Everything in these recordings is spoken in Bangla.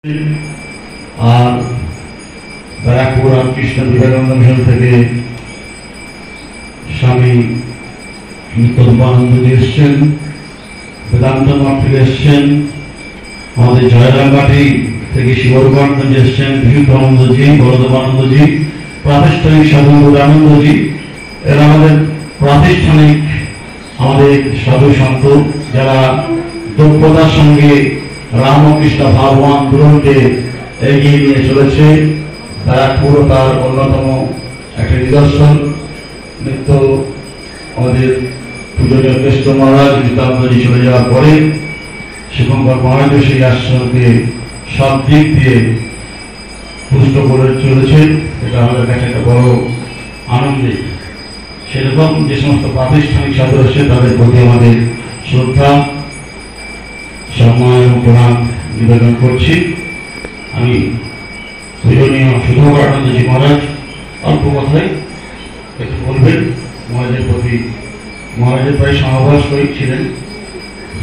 আর ব্যারাকপুর রামকৃষ্ণ বিবেকানন্দ মিশন থেকে স্বামী নিত্যরূপানন্দজি এসছেন, বেদান্ত মঠ থেকে এসছেন, আমাদের জয়রামবাটি থেকে শিবরূপানন্দজি এসছেন, বিশুদ্ধানন্দজি, বলদেবানন্দজি, প্রাতিষ্ঠানিক সাধু আনন্দজি। এরা আমাদের প্রাতিষ্ঠানিক আমাদের সাধু সন্ত যারা দক্ষতার সঙ্গে রামকৃষ্ণ ভাবনা আন্দোলনকে এগিয়ে নিয়ে চলেছে। ব্যারাকপুর তার অন্যতম একটা নিদর্শন। নিত্য আমাদের পূজনীয় কৃষ্ণ মহারাজ নিত্যানন্দজি চলে যাওয়ার পরে শিবঙ্কর মহারাজ সেই আশ্রমকে সব দিক দিয়ে পুষ্ট করে চলেছে। এটা আমাদের কাছে একটা বড় আনন্দের। সেরকম যে সমস্ত প্রাতিষ্ঠানিক সাধু রয়েছে তাদের প্রতি আমাদের শ্রদ্ধা, সম্মান এবং প্রণাম নিবেদন করছি। আমি পূজনীয় সুধাকরানন্দজি মহারাজ অল্প কথায় একটু বলবেন। মহারাজের প্রতি, মহারাজের প্রায় সমবয়স্ক ছিলেন,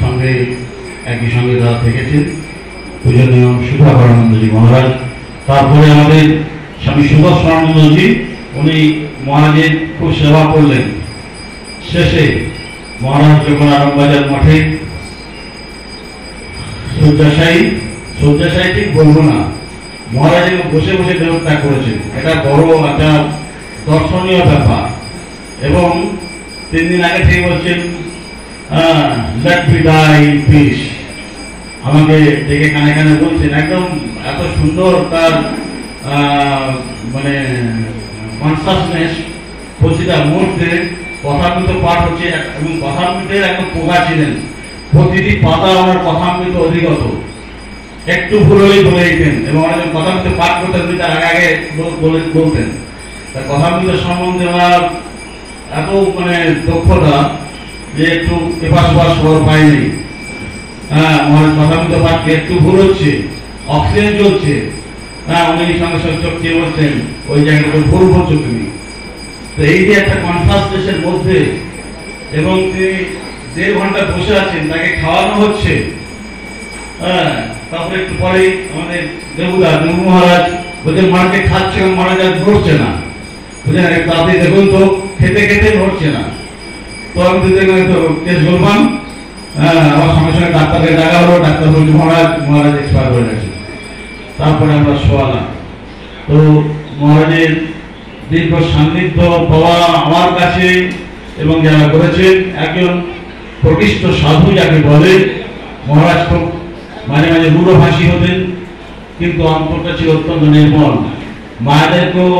সঙ্গে একই সঙ্গে তারা থেকেছেন পূজনীয় সুধাকরানন্দজি মহারাজ। তারপরে আমাদের স্বামী সুদর্শনানন্দজি, উনি মহারাজের খুব সেবা করলেন। শেষে মহারাজ যখন আরামবাজার মঠে শয্যাশায়ী ঠিক বলবো না, মহারাজ বসে বসে দেহত্যাগ করেছেন। এটা বড় একটা দর্শনীয় ব্যাপার। এবং 3 দিন আগে থেকে বলছেন let me die in peace। আমাকে ডেকে কানে কানে বলছেন, একদম এত সুন্দর তার মানে কনসাসনেস, প্রতিটা মুহূর্তে কথামৃত পাঠ হচ্ছে এবং কথামৃতের একদম পোকা ছিলেন। প্রতিটি পাতা আমার কথামৃত অধিগত, একটু ভুল হলেই বলে দিতেন এবং অনেক কথামৃত পাঠ করতেন, তার আগে আগে বলতেন। তার কথামৃত সম্বন্ধে আমার এত মানে দক্ষতা যে একটু এপাশ ওপাশ খবর পাইনি। কথামৃত পাঠকে একটু ভুল হচ্ছে, অক্সিজেন চলছে, উনি সঙ্গে সঙ্গে চোখ চেয়ে বলছেন ওই জায়গাটা ভুল বলছো তুমি। তো এই যে একটা কনসাসনেসের মধ্যে, এবং তিনি 1.5 ঘন্টা বসে আছেন, তাকে খাওয়ানো হচ্ছে। তারপরে একটু পরেই আমাদের দেবু মহারাজ বলছেন মাকে খাচ্ছে এবং মহারাজ আর নড়ছে না। বুঝলেন, তাদের দেখুন তো খেতে খেতে নড়ছে না। তো আমি তো কেস বলবাম, আমার সঙ্গে সঙ্গে ডাক্তারকে ডাকা হলো। ডাক্তার বলছে মহারাজ এক্সপায়ার হয়ে গেছে। তারপরে আমরা শোয়ালাম। তো মহারাজের দীর্ঘ সান্নিধ্য পাওয়া আমার কাছে এবং যারা করেছেন, একজন প্রকৃষ্ট সাধু যাকে বলে। মহারাজ খুব মাঝে মাঝে রূঢ়ভাষী হতেন, কিন্তু অন্তরটা ছিল অত্যন্ত নির্মল। মায়েদেরকেও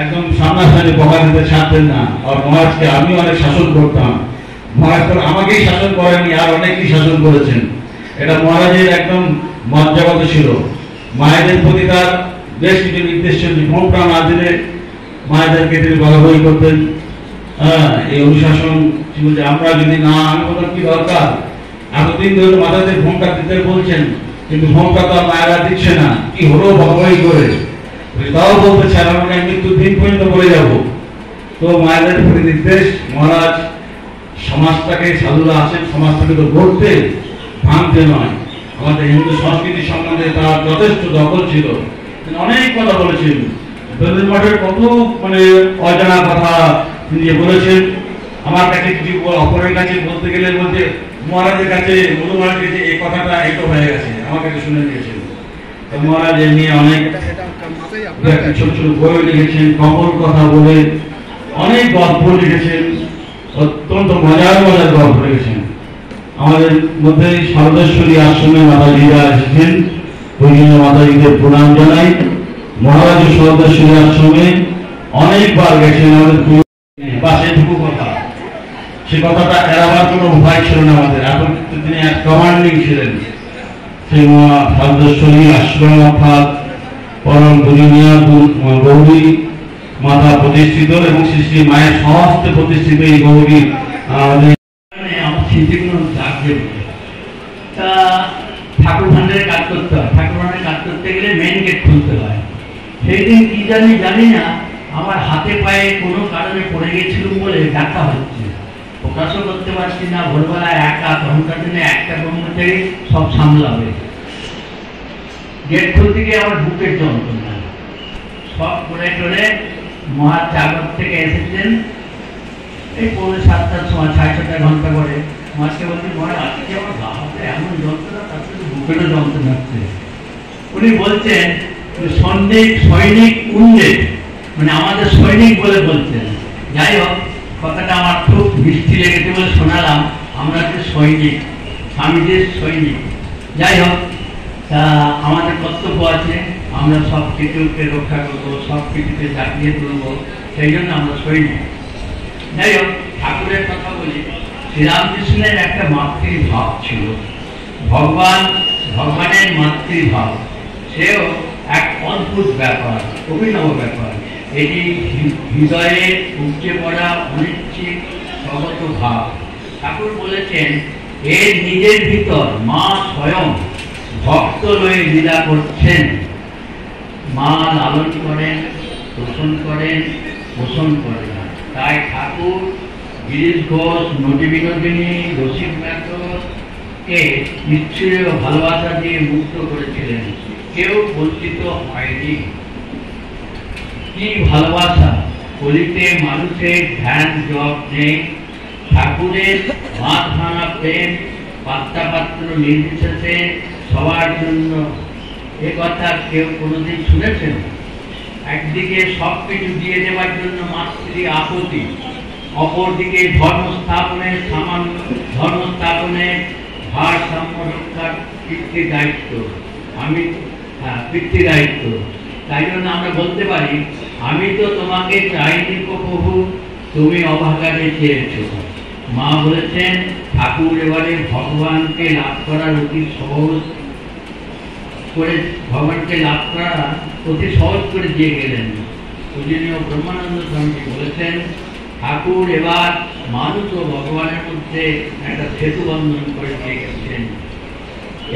একদম সামনাসামনি বকা দিতে ছাড়তেন না। আর মহারাজকে আমিও অনেক শাসন করতাম। মহারাজ তো আমাকেই শাসন করেননি, আর অনেকেই শাসন করেছেন। এটা মহারাজের একদম মজ্জাগত ছিল। মায়েদের প্রতি তার বেশ কিছু নির্দেশ ছিল, ঘুমটা না দিলে মায়েদেরকে তিনি বলাবলি করতেন। এই অনুশাসন ছিল যে আমরা যদি না, আমি বলতাম কি দরকার, এতদিন ধরে মাথাতে ঘুমটা দিতে বলছেন, কিন্তু ঘুমটা তো মায়েরা দিচ্ছে না, কি হলো বলাবলি করে। তাও বলতে চান আমাকে মৃত্যুর দিন পর্যন্ত বলে যাব। তো মায়েদের প্রতি নির্দেশ। মহারাজ সমাজটাকে, সাধুরা আছেন সমাজটাকে তো গড়তে, ভাঙতে নয়। আমাদের হিন্দু সংস্কৃতি সম্বন্ধে তার যথেষ্ট দখল ছিল, অনেক কথা বলেছেন। বেলুড় মঠের কত মানে অজানা কথা তিনি বলেছেন। আমার কাছে কিছু অপরের কাছে বলতে গেলে বলতে মহারাজের কাছে, মধু মহারাজের কাছে এই কথাটা একটু হয়ে গেছে, আমার কাছে শুনে নিয়েছেন। তো মহারাজ এ নিয়ে অনেক ছোট ছোট বই লিখেছেন, কপল কথা বলে অনেক গল্প লিখেছেন, অত্যন্ত মজার মজার গল্প লিখেছেন। আমাদের মধ্যে সরদেশ্বরী আশ্রমে মাতাজিরা এসেছেন, পূজনীয় মাতাজিদের প্রণাম জানাই। মহারাজ সরদেশ্বরী আশ্রমে অনেকবার গেছেন। আমাদের সেটুকু কথা, সে কথাটা এড়াবার কোনো উপায় ছিল না আমাদের। এখন তিনি এক কমান্ডিং ছিলেন। সেই সরদেশ্বরী আশ্রম অর্থাৎ পরম পূজনীয় গৌরী মাতা প্রতিষ্ঠিত এবং শ্রী শ্রী মায়ের সমস্ত প্রতিষ্ঠিত এই গৌরী আমাদের স্মৃতিগুলো জাগবে। তা ঠাকুর ভান্ডারের কাজ করতে হয়। ঠাকুর ভান্ডারের কাজ করতে গেলে মেন গেট খুলতে হয়। সেই দিন কি জানি না, আমার হাতে পায়ে কোনো কারণে পড়ে গেছিল বলে দেখা হচ্ছে, প্রকাশও করতে পারছি না। ভোরবেলা একা, তখনকার দিনে একটা কর্মচারী সব সামলাবে। গেট খুলতে গিয়ে আমার বুকের যন্ত্রণা, সব করে টরে মহাজাগর থেকে এসেছেন এই 7:30 সময়, 6:30 ঘন্টা করে। মাকে বলছি মনে আজকে আমার বাবাতে এমন যন্ত্রণা, তার সাথে বুকেরও যন্ত্রণা হচ্ছে। উনি বলছেন সৈনিক উন্ডেড, মানে আমাদের সৈনিক বলে বলছেন। যাই হোক, কথাটা আমার খুব মিষ্টি লেগেছে বলে শোনালাম। আমরা যে সৈনিক, স্বামীজির সৈনিক। যাই হোক, তা আমাদের কর্তব্য আছে, আমরা সব কিছুকে রক্ষা করবো, সব কিছুকে জাগিয়ে তুলবো, সেই জন্য আমরা সৈনিক। যাই হোক, ঠাকুরের কথা বলি। শ্রীরামকৃষ্ণের একটা মাতৃভাব ছিল, ভগবানের মাতৃভাব। সেও এক অদ্ভুত ব্যাপার, অভিনব ব্যাপার। এটি হৃদয়ে উপচে পড়া অনিচ্ছিক স্বগত ভাব। ঠাকুর বলেছেন, এর নিজের ভিতর মা স্বয়ং ভক্ত লয়ে লীলা করছেন। মা লালন করেন, পোষণ করেন, পোষণ করেন। তাই ঠাকুর গিরিশ ঘোষ, নটি বিনোদিনী, রসিক কে নিশ্চয় ভালোবাসা দিয়ে মুক্ত করেছিলেন, কেউ বঞ্চিত হয়নি। কি ভালোবাসা! কলিতে মানুষের ধ্যান জপ নেই, ঠাকুরের মাঠ ভাঙা প্রেম পাত্র নির্বিশেষে সবার জন্য। এ কথা কেউ কোনোদিন শুনেছেন? একদিকে সবকিছু দিয়ে দেওয়ার জন্য মাতৃ আপত্তি, অপরদিকে ধর্ম স্থাপনে ভারসাম্য রক্ষার পিতৃদায়িত্ব। পিতৃদায়িত্ব। তাই জন্য আমরা বলতে পারি, আমি তো তোমাকে চাইনি গো প্রভু, তুমি অভাগারে চেয়েছ। মা বলেছেন, ঠাকুর এবারে ভগবানকে লাভ করার অতি সহজ করে, ভগবানকে লাভ করা অতি সহজ করে দিয়ে গেলেন। পূজনীয় ব্রহ্মানন্দ স্বামী বলেছেন, ঠাকুর এবার মানুষ ও ভগবানের মধ্যে একটা সেতু বন্ধন করে দিয়ে গেছেন।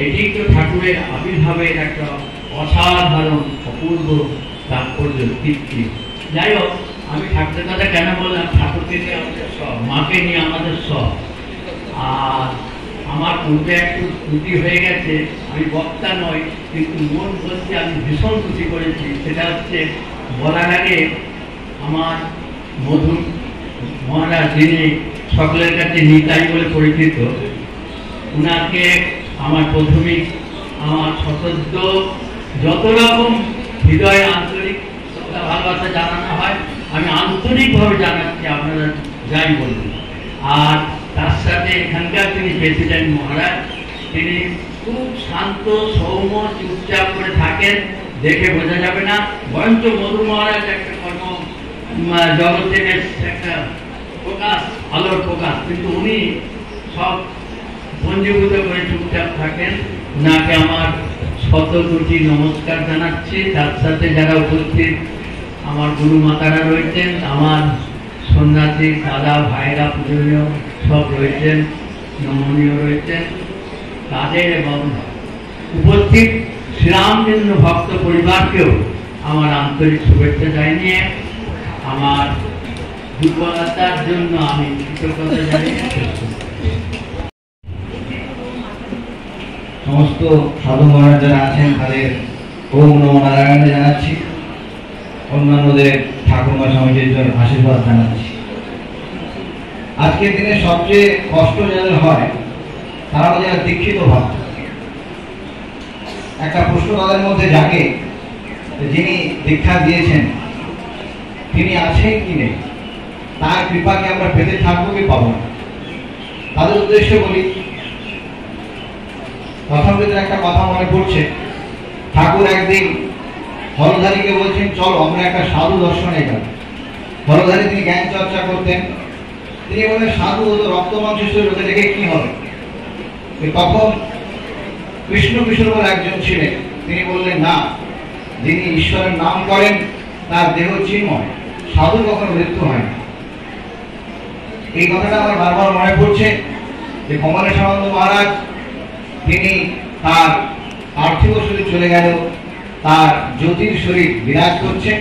এটি তো ঠাকুরের আবির্ভাবের একটা অসাধারণ অপূর্ব তাৎপর্য, কীর্তি। যাই হোক, আমি ঠাকুরের কথা কেন বললাম? ঠাকুরকে নিয়ে আমাদের সব, মাকে নিয়ে আমাদের সব। আর আমার পূর্বে একটু ত্রুটি হয়ে গেছে, আমি বক্তা নই, কিন্তু মন বলছে আমি ভীষণ ত্রুটি করেছি। সেটা হচ্ছে, বলার আগে আমার মধু মহারাজ, যিনি সকলের কাছে নিতাই বলে পরিচিত, উনাকে আমার প্রথমিক, আমার সতর্ক যত রকম হৃদয় আন্তরিক ভালোবাসা জানানো হয়, আমি আন্তরিকভাবে জানাচ্ছি, আপনারা যাই বলবেন। আর তার সাথে এখানকার যিনি প্রেসিডেন্ট মহারাজ, তিনি খুব শান্ত, সৌম্য, চুপচাপ করে থাকেন, দেখে বোঝা যাবে না। বরঞ্চ মধু মহারাজ একটা কর্ম জগতের একটা প্রকাশ, আলোর প্রকাশ, কিন্তু উনি সব পঞ্জীভূত করে চুপচাপ থাকেন। উনাকে আমার 100 কোটি নমস্কার জানাচ্ছি। তার সাথে যারা উপস্থিত আমার গুরু মাতারা রয়েছেন, আমার সন্ন্যাসী দাদা ভাইরা পূজনীয় সব রয়েছেন, নমনীয় রয়েছেন, তাদের এবং উপস্থিত শ্রীরামচন্দ্র ভক্ত পরিবারকেও আমার আন্তরিক শুভেচ্ছা জানিয়ে আমার দুর্বলতার জন্য আমি কৃতজ্ঞতা জানিয়ে সমস্ত সাধু মহারাজ যারা আছেন তাদের ওম নমো নারায়ণ জানাচ্ছি, অন্যান্যদের ঠাকুরমা স্বামীজির জন্য আশীর্বাদ জানাচ্ছি। আজকের দিনে সবচেয়ে কষ্ট যাদের হয় তারা হচ্ছে দীক্ষিত ভাব। একটা প্রশ্ন তাদের মধ্যে জাগে, যিনি দীক্ষা দিয়েছেন তিনি আছেন কি নেই, তার কৃপাকে আমরা পেতে থাকবো কি পাবো না। তাদের উদ্দেশ্যে বলি, প্রথমদের একটা কথা মনে পড়ছে, ঠাকুর একদিন হলধারীকে বলছেন, চলো আমরা একটা সাধু দর্শনে যাব। হলধারী তিনি জ্ঞান চর্চা করতেন, তিনি বলেন সাধু হতো রক্ত মাংস লোকে দেখে কি হবে। তখন কৃষ্ণ কিশোর বলে একজন ছিলেন, তিনি বললেন না, যিনি ঈশ্বরের নাম করেন তার দেহ চিন্ময়, সাধু কখনো মৃত্যু হয় না। এই কথাটা আমার বারবার মনে পড়ছে যে কমলেশানন্দ মহারাজ, তিনি তার পার্থিব শরীর চলে গেল, তার জ্যোতির শরীর বিরাজ করছে,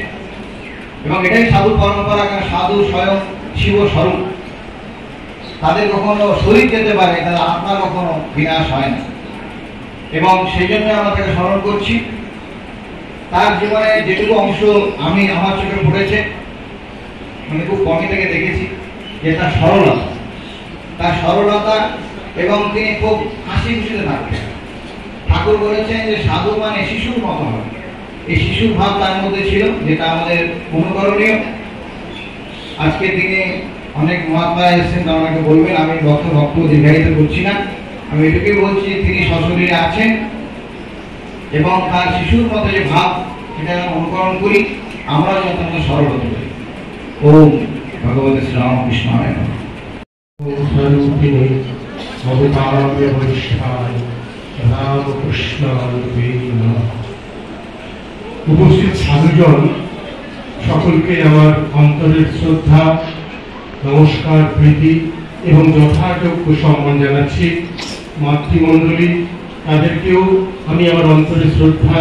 এবং এটাই সাধু পরম্পরা। কারণ সাধু স্বয়ং শিব স্বরূপ, তাদের কখনো শরীর যেতে পারে, তাদের আত্মা কখনো বিনাশ হয় না। এবং সেই জন্য আমরা তাকে স্মরণ করছি। তার জীবনে যেটুকু অংশ আমি আমার চোখে পড়েছে, মানে খুব কমই থেকে দেখেছি, যে তার সরলতা এবং তিনি খুব হাসি খুশিতে থাকতেন। ঠাকুর বলেছেন যে সাধু মানে শিশুর মতো হবে, এই শিশুর ভাব তার মধ্যে ছিল, যেটা আমাদের অনুকরণীয়। আজকে তিনি অনেক মহাত্মা এসেছেন, তারা আমাকে বলবেন, আমি বক্তব্য দীর্ঘায়িত করছি না। আমি এটুকুই বলছি, তিনি সশরীরে আছেন এবং তার শিশুর মতো যে ভাব, সেটা অনুকরণ করি, আমরা যত সরল হতে পারি। ওম ভগবতে শ্রীরামকৃষ্ণায় নমঃ। উপস্থিত সাধুজন সকলকে আমার অন্তরের শ্রদ্ধা, নমস্কার, প্রীতি এবং যথাযোগ্য সম্মান জানাচ্ছি। মাতৃমণ্ডলী, তাদেরকেও আমি আমার অন্তরের শ্রদ্ধা